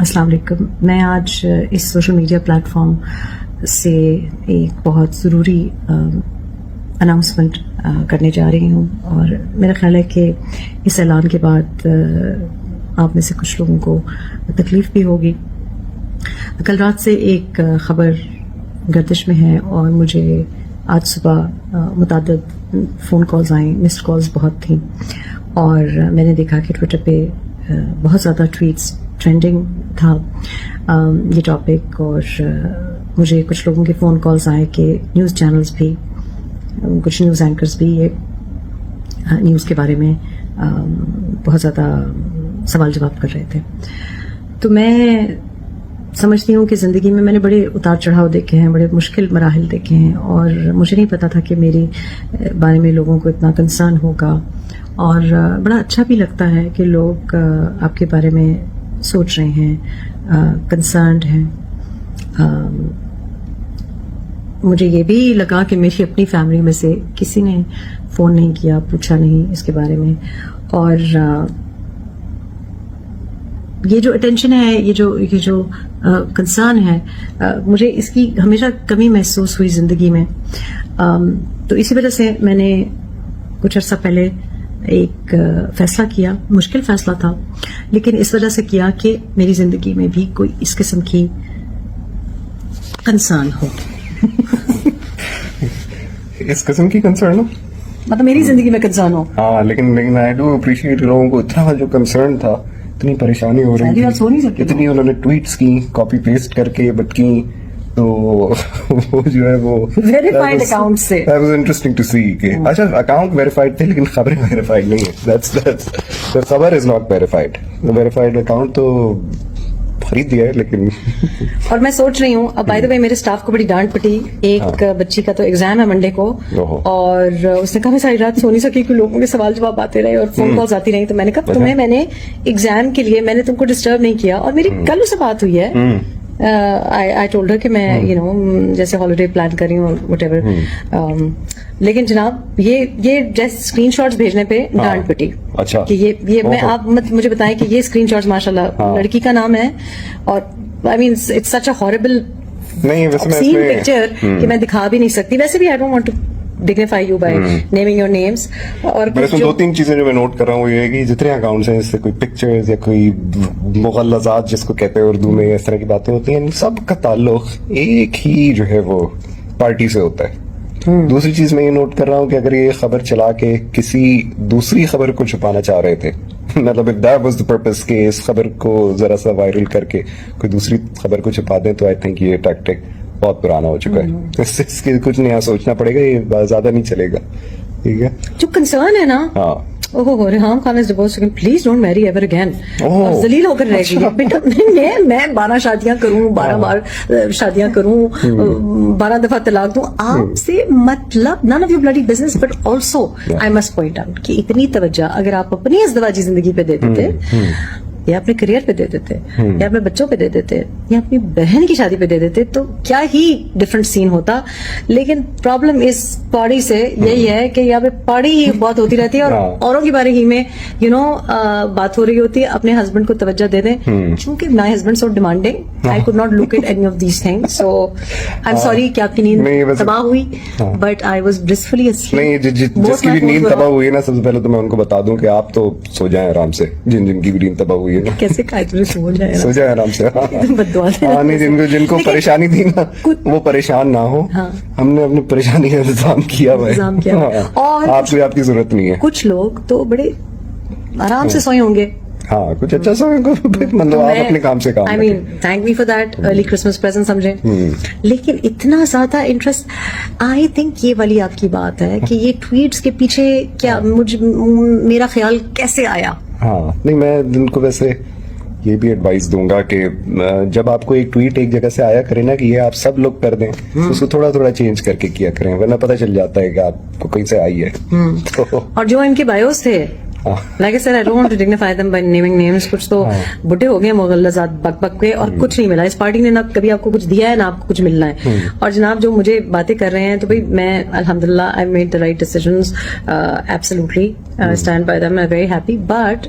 السلام علیکم. میں آج اس سوشل میڈیا پلیٹ فارم سے ایک بہت ضروری اناؤنسمنٹ کرنے جا رہی ہوں, اور میرا خیال ہے کہ اس اعلان کے بعد آپ میں سے کچھ لوگوں کو تکلیف بھی ہوگی. کل رات سے ایک خبر گردش میں ہے اور مجھے آج صبح متعدد فون کالز آئیں, مسڈ کالز بہت تھیں, اور میں نے دیکھا کہ ٹویٹر پہ بہت زیادہ ٹویٹس ٹرینڈنگ تھا یہ ٹاپک, اور مجھے کچھ لوگوں کے فون کالز آئے کہ نیوز چینلز بھی, کچھ نیوز اینکرز بھی یہ نیوز کے بارے میں بہت زیادہ سوال جواب کر رہے تھے. تو میں سمجھتی ہوں کہ زندگی میں نے بڑے اتار چڑھاؤ دیکھے ہیں, بڑے مشکل مراحل دیکھے ہیں, اور مجھے نہیں پتا تھا کہ میری بارے میں لوگوں کو اتنا کنسرن ہوگا, اور بڑا اچھا بھی لگتا ہے کہ لوگ آپ کے بارے میں سوچ رہے ہیں, کنسرنڈ ہیں. مجھے یہ بھی لگا کہ میری اپنی فیملی میں سے کسی نے فون نہیں کیا, پوچھا نہیں اس کے بارے میں, اور یہ جو اٹینشن ہے, یہ جو کنسرن ہے, مجھے اس کی ہمیشہ کمی محسوس ہوئی زندگی میں. تو اسی وجہ سے میں نے کچھ عرصہ پہلے ایک فیصلہ کیا, مشکل فیصلہ تھا, لیکن اس وجہ سے کیا کہ میری زندگی میں بھی کوئی اس قسم کی کنسرن ہو. اس قسم کی کنسرن ہو مطلب میری زندگی میں کنسرن ہو. ہاں, لیکن آئی ڈو اپریشیٹ لوگوں کو اتنا جو کنسرن تھا, اتنی پریشانی ہو رہی تھی, اتنی انہوں نے ٹویٹس کی کاپی پیسٹ کر کے بٹ کی, تو وہ جو ہے وہ ویریفائڈ اکاؤنٹ سے that was interesting to see کہ اچھا اکاؤنٹ ویریفائڈ تھے لیکن خبریں ویریفائڈ نہیں ہے. خبر is not verified, verified account تو خرید دیا ہے لیکن. اور میں سوچ رہی ہوں, اب بائی دا وے میرے اسٹاف کو بڑی ڈانٹ پٹی. ایک بچی کا تو ایگزام ہے منڈے کو, اور اس نے کہا میں ساری رات سو نہیں سکی کہ لوگوں کے سوال جواب آتے رہے اور فون کالز آتی رہی. تو میں نے کہا تمہیں میں نے ایگزام کے لیے میں نے تم کو ڈسٹرب نہیں کیا, اور میری کل اس سے بات ہوئی ہے. I told her کہ میں جیسے ہالیڈے پلان کر رہی ہوں وٹ ایور, لیکن جناب یہ جیسے اسکرین شاٹس بھیجنے پہ ڈانٹ پٹی. اچھا کہ یہ میں آپ مجھے بتائیں کہ یہ اسکرین شاٹس ماشاء اللہ لڑکی کا نام ہے, اور آئی mean it's such a ہارریبل picture کہ میں دکھا بھی نہیں سکتی. ویسے بھی I don't want to dignify you by naming your names. اور دو تین چیزیں جو میں نوٹ کر رہا ہوں وہ یہ ہے کہ جتنے اکاؤنٹس ہیں, اس سے کوئی پکچرز یا کوئی مغلظات جس کو کہتے ہیں اردو میں, اس طرح کی باتیں ہوتی ہیں, سب کا تعلق ایک ہی جو ہے وہ پارٹی سے ہوتا ہے. دوسری چیز میں یہ نوٹ کر رہا ہوں کہ اگر یہ خبر چلا کے کسی دوسری خبر کو چھپانا چاہ رہے تھے, مطلب if that was the purpose کہ اس خبر کو ذرا سا وائرل کر کے کوئی دوسری خبر کو چھپا دیں, تو آئی تھنک یہ ٹیکٹک بہت پرانا ہو چکا ہے. اس کے کچھ نیا سوچنا پڑے گا, یہ زیادہ نہیں چلے گا. ٹھیک ہے, جو کنسرن ہے نا, اوہ ریحام خان از ڈیورس, پلیز ڈونٹ میری ایور اگین. ذلیل ہو کر رہ گئی بیٹا. میں 12 شادیاں کروں, 12 بار شادیاں کروں, 12 دفعہ طلاق دوں, آپ سے مطلب none of your bloody business. But also I must point out کہ اتنی توجہ اگر آپ اپنی ازدواجی زندگی پہ دیتے تھے, یا اپنے کریئر پہ دے دیتے, یا اپنے بچوں پہ دے دیتے, یا اپنی بہن کی شادی پہ دے دیتے, تو کیا ہی ڈفرنٹ سین ہوتا. لیکن پرابلم اس پاڑی سے یہی ہے کہ یہاں پہ پاڑی ہی بہت ہوتی رہتی ہے, اور اوروں کی بارے ہی میں بات ہو رہی ہوتی ہے. اپنے ہسبینڈ کو توجہ دے دیں, چونکہ my husband so demanding, I could not look at any of these things. So I am sorry کہ آپ کی نیند تباہ ہوئی, but I was blissfully asleep. جس کی بھی نیند تباہ ہوئی ہے نا, سب سے پہلے تو میں ان کو بتا دوں کہ آپ تو سو جائیں آرام سے. جن کی بھی نیند تباہ ہوئی ہے کیسے سو جائے آرام سے. جن کو پریشانی تھی نا وہ پریشان نہ ہو, ہم نے اپنی پریشانی کا انتظام کیا ہوا ہے, اور آپ کی ضرورت نہیں ہے. کچھ لوگ تو بڑے آرام سے سوئے ہوں گے. ہاں, کچھ اچھا سا مطلب آپ اپنے کام سے کام. I mean thank me for that early Christmas present سمجھیں. لیکن اتنا زیادہ انٹرسٹ, آئی تھنک یہ والی آپ کی بات ہے کہ یہ ٹویٹس کے پیچھے کیا میرا خیال کیسے آیا. ہاں نہیں, میں ان کو ویسے یہ بھی ایڈوائز دوں گا کہ جب آپ کو ایک ٹویٹ ایک جگہ سے آیا کرے نا کہ یہ آپ سب لوگ کر دیں, اس کو تھوڑا تھوڑا چینج کر کے کیا کریں, ورنہ پتہ چل جاتا ہے کہ آپ کو کہیں سے آئی ہے. اور جو ان کے بایوز تھے, like I said, I don't want to dignify them by naming names. کچھ تو بڈھے ہو گئے مغلظات بک بک کے, اور کچھ نہیں ملا. اس پارٹی نے نہ کبھی آپ کو کچھ دیا ہے, نہ آپ کو کچھ ملنا ہے. اور جناب جو مجھے باتیں کر رہے ہیں, تو بھائی میں الحمدللہ I made the right decisions, absolutely stand by them, I'm very happy. But